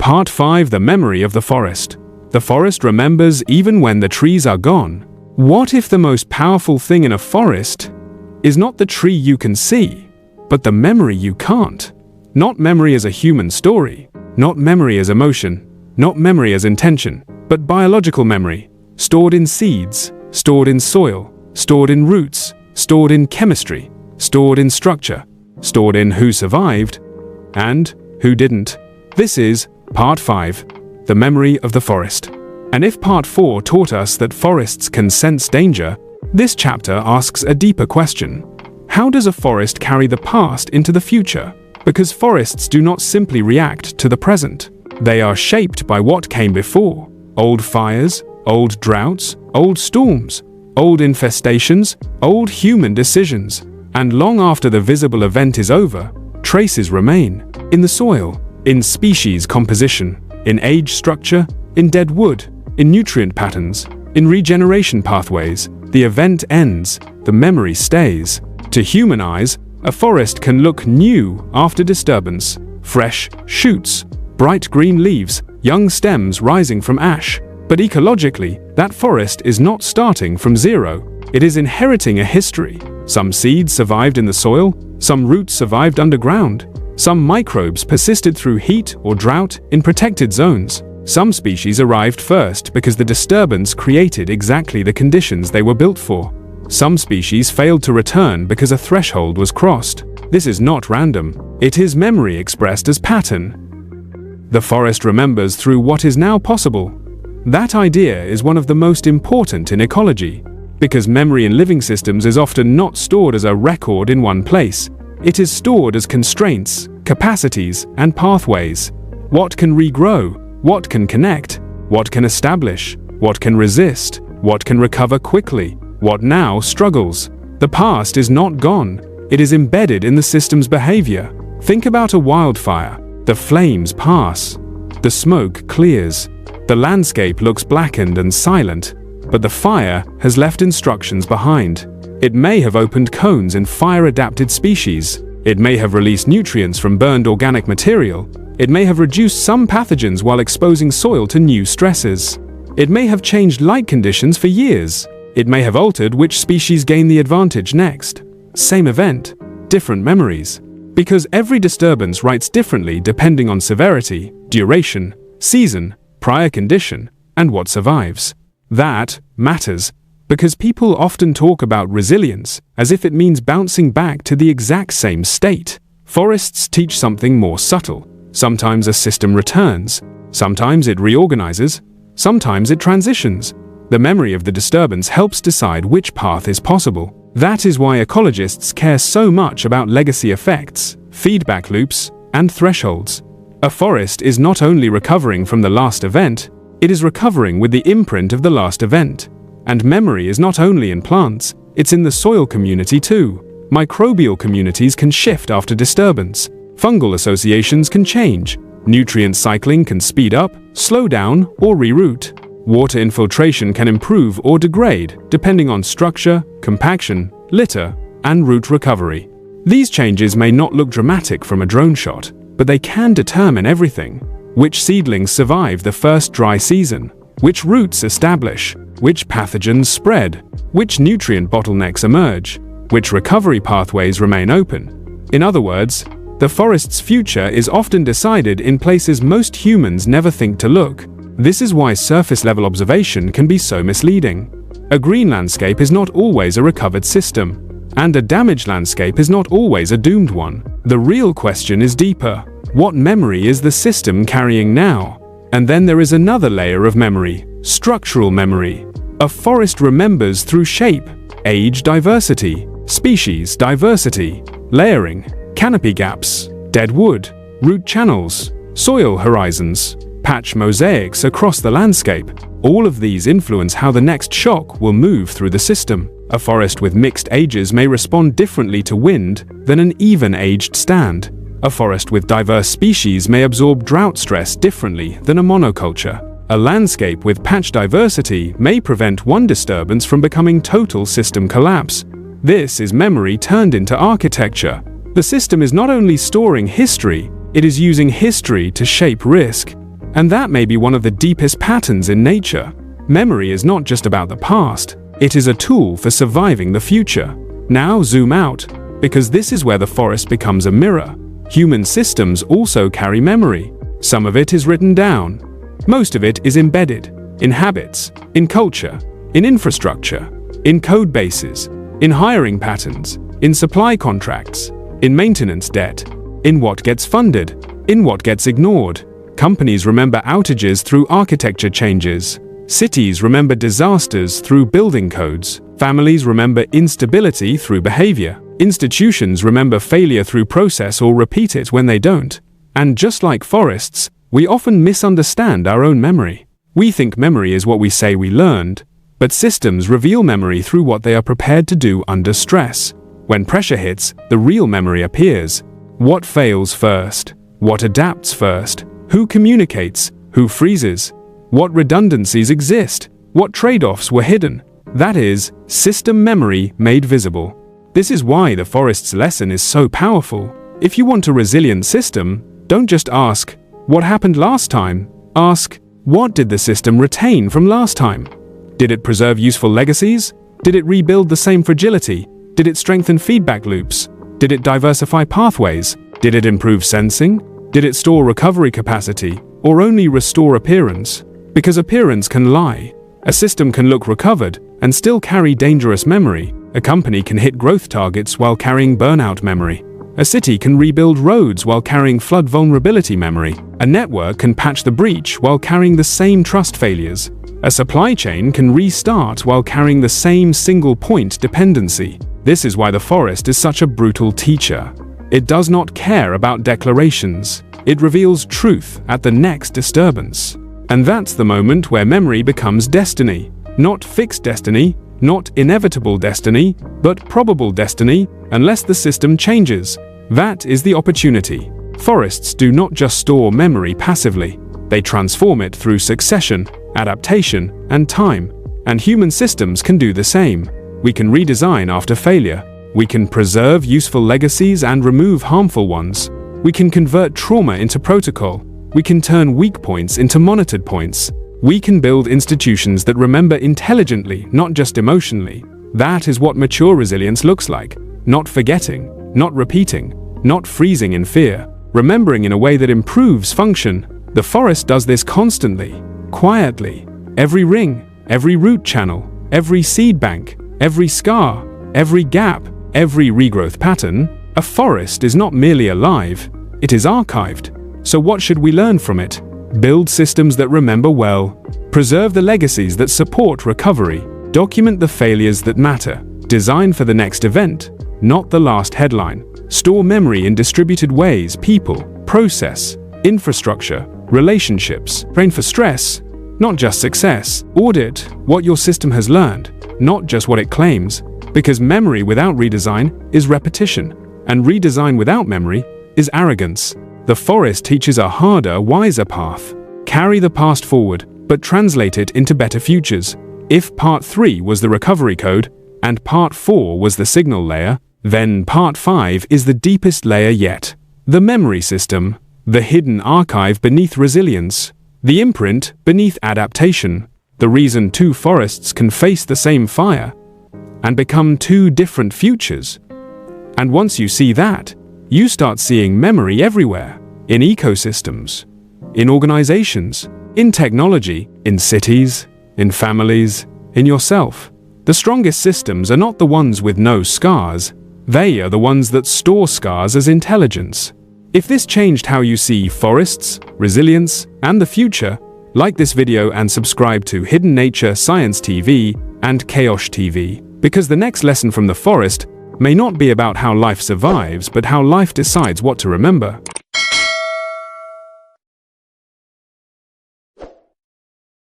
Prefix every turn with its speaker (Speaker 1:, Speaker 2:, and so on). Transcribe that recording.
Speaker 1: Part 5: The Memory of the Forest. The forest remembers even when the trees are gone. What if the most powerful thing in a forest is not the tree you can see, but the memory you can't? Not memory as a human story, not memory as emotion, not memory as intention, but biological memory, stored in seeds, stored in soil, stored in roots, stored in chemistry, stored in structure, stored in who survived and who didn't. This is Part 5, The Memory of the Forest. And if Part 4 taught us that forests can sense danger, this chapter asks a deeper question. How does a forest carry the past into the future? Because forests do not simply react to the present. They are shaped by what came before. Old fires, old droughts, old storms, old infestations, old human decisions. And long after the visible event is over, traces remain in the soil, in species composition, in age structure, in dead wood, in nutrient patterns, in regeneration pathways. The event ends, the memory stays. To human eyes, a forest can look new after disturbance. Fresh shoots, bright green leaves, young stems rising from ash. But ecologically, that forest is not starting from zero. It is inheriting a history. Some seeds survived in the soil, some roots survived underground, some microbes persisted through heat or drought in protected zones. Some species arrived first because the disturbance created exactly the conditions they were built for. Some species failed to return because a threshold was crossed. This is not random. It is memory expressed as pattern. The forest remembers through what is now possible. That idea is one of the most important in ecology, because memory in living systems is often not stored as a record in one place. It is stored as constraints, capacities, and pathways. What can regrow? What can connect? What can establish? What can resist? What can recover quickly? What now struggles? The past is not gone. It is embedded in the system's behavior. Think about a wildfire. The flames pass. The smoke clears. The landscape looks blackened and silent, but the fire has left instructions behind. It may have opened cones in fire-adapted species. It may have released nutrients from burned organic material. It may have reduced some pathogens while exposing soil to new stresses. It may have changed light conditions for years. It may have altered which species gain the advantage next. Same event, different memories. Because every disturbance writes differently depending on severity, duration, season, prior condition, and what survives. That matters, because people often talk about resilience as if it means bouncing back to the exact same state. Forests teach something more subtle. Sometimes a system returns, sometimes it reorganizes, sometimes it transitions. The memory of the disturbance helps decide which path is possible. That is why ecologists care so much about legacy effects, feedback loops, and thresholds. A forest is not only recovering from the last event, it is recovering with the imprint of the last event. And memory is not only in plants, it's in the soil community too. Microbial communities can shift after disturbance. Fungal associations can change. Nutrient cycling can speed up, slow down, or reroute. Water infiltration can improve or degrade, depending on structure, compaction, litter, and root recovery. These changes may not look dramatic from a drone shot, but they can determine everything. Which seedlings survive the first dry season? Which roots establish? Which pathogens spread? Which nutrient bottlenecks emerge? Which recovery pathways remain open? In other words, the forest's future is often decided in places most humans never think to look. This is why surface-level observation can be so misleading. A green landscape is not always a recovered system, and a damaged landscape is not always a doomed one. The real question is deeper. What memory is the system carrying now? And then there is another layer of memory, structural memory. A forest remembers through shape, age diversity, species diversity, layering, canopy gaps, dead wood, root channels, soil horizons, patch mosaics across the landscape. All of these influence how the next shock will move through the system. A forest with mixed ages may respond differently to wind than an even-aged stand. A forest with diverse species may absorb drought stress differently than a monoculture. A landscape with patch diversity may prevent one disturbance from becoming total system collapse. This is memory turned into architecture. The system is not only storing history, it is using history to shape risk. And that may be one of the deepest patterns in nature. Memory is not just about the past, it is a tool for surviving the future. Now zoom out, because this is where the forest becomes a mirror. Human systems also carry memory. Some of it is written down. Most of it is embedded in habits, in culture, in infrastructure, in code bases, in hiring patterns, in supply contracts, in maintenance debt, in what gets funded, in what gets ignored. Companies remember outages through architecture changes. Cities remember disasters through building codes. Families remember instability through behavior. Institutions remember failure through process or repeat it when they don't. And just like forests, we often misunderstand our own memory. We think memory is what we say we learned, but systems reveal memory through what they are prepared to do under stress. When pressure hits, the real memory appears. What fails first? What adapts first? Who communicates? Who freezes? What redundancies exist? What trade-offs were hidden? That is, system memory made visible. This is why the forest's lesson is so powerful. If you want a resilient system, don't just ask, what happened last time? Ask, what did the system retain from last time? Did it preserve useful legacies? Did it rebuild the same fragility? Did it strengthen feedback loops? Did it diversify pathways? Did it improve sensing? Did it store recovery capacity, or only restore appearance? Because appearance can lie. A system can look recovered and still carry dangerous memory. A company can hit growth targets while carrying burnout memory. A city can rebuild roads while carrying flood vulnerability memory. A network can patch the breach while carrying the same trust failures. A supply chain can restart while carrying the same single-point dependency. This is why the forest is such a brutal teacher. It does not care about declarations. It reveals truth at the next disturbance. And that's the moment where memory becomes destiny. Not fixed destiny, not inevitable destiny, but probable destiny, unless the system changes. That is the opportunity. Forests do not just store memory passively. They transform it through succession, adaptation, and time. And human systems can do the same. We can redesign after failure. We can preserve useful legacies and remove harmful ones. We can convert trauma into protocol. We can turn weak points into monitored points. We can build institutions that remember intelligently, not just emotionally. That is what mature resilience looks like. Not forgetting, not repeating, not freezing in fear, remembering in a way that improves function. The forest does this constantly, quietly. Every ring, every root channel, every seed bank, every scar, every gap, every regrowth pattern. A forest is not merely alive, it is archived. So what should we learn from it? Build systems that remember well. Preserve the legacies that support recovery. Document the failures that matter. Design for the next event, not the last headline. Store memory in distributed ways: people, process, infrastructure, relationships. Train for stress, not just success. Audit what your system has learned, not just what it claims. Because memory without redesign is repetition, and redesign without memory is arrogance. The forest teaches a harder, wiser path. Carry the past forward, but translate it into better futures. If Part 3 was the recovery code, and Part 4 was the signal layer, then Part 5 is the deepest layer yet. The memory system, the hidden archive beneath resilience, the imprint beneath adaptation, the reason two forests can face the same fire and become two different futures. And once you see that, you start seeing memory everywhere, in ecosystems, in organizations, in technology, in cities, in families, in yourself. The strongest systems are not the ones with no scars, they are the ones that store scars as intelligence. If this changed how you see forests, resilience, and the future, like this video and subscribe to Hidden Nature Science TV and QeoshTV, because the next lesson from the forest may not be about how life survives, but how life decides what to remember.